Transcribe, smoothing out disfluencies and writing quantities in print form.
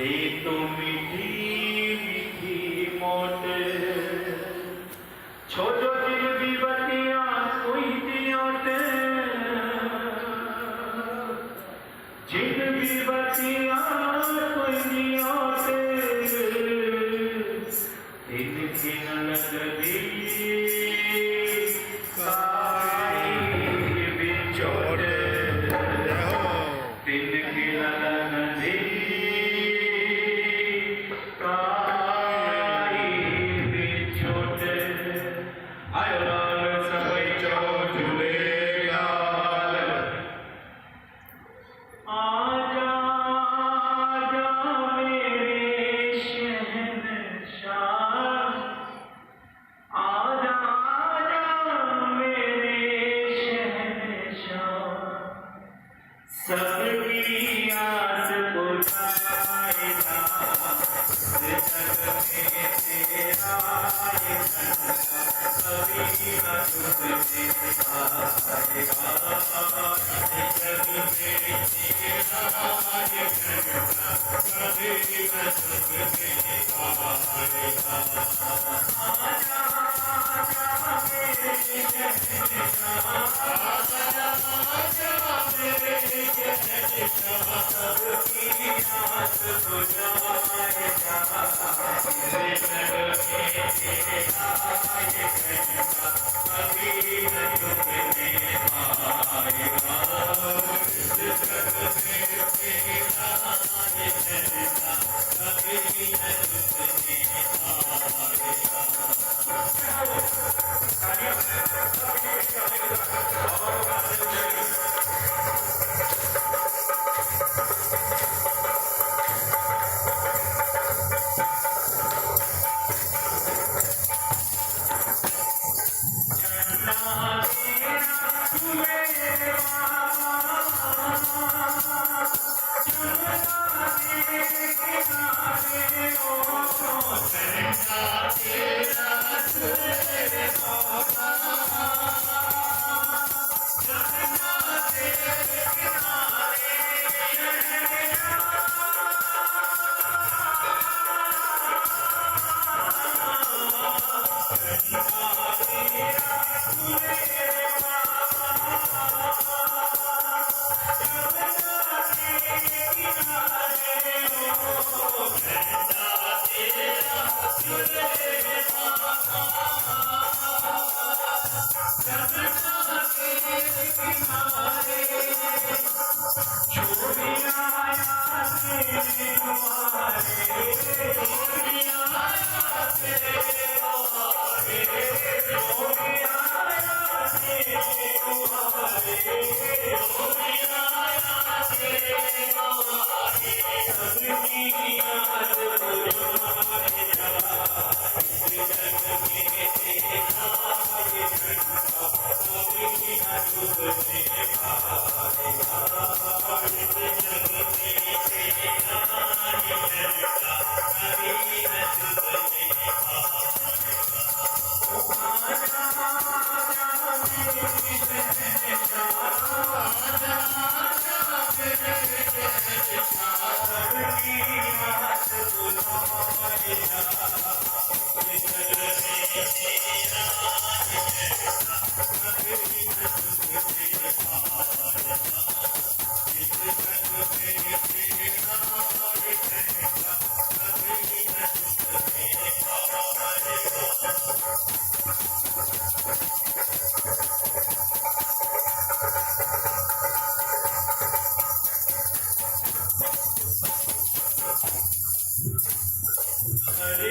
दे तो मीठी मीठी मोट छोटो दिल भी बतिया कोई दियोटे जिन भी बतिया कोई दियोटे इनकी नलद दी काई बिछोड़े तिनकी नलद दी काई बिछोड़े आयो लाल सबई चो झूलेलाल आजा आजा मेरे शहंशाह आजा आजा मेरे शहंशाह सबकी आस बुझाएगा जग में तेरा ये घंटा कभी न तुझसे आएगा जग में तेरा ये घंटा कभी न तुझसे आएगा आजा आजा मेरे शहंशाह आजा आजा मेरे शहंशाह सबकी आस बुझाएगा जग में तेरा ये घंटा कभी न तुझसे आएगा जग में तेरा ये घंटा कभी न तुझसे हरे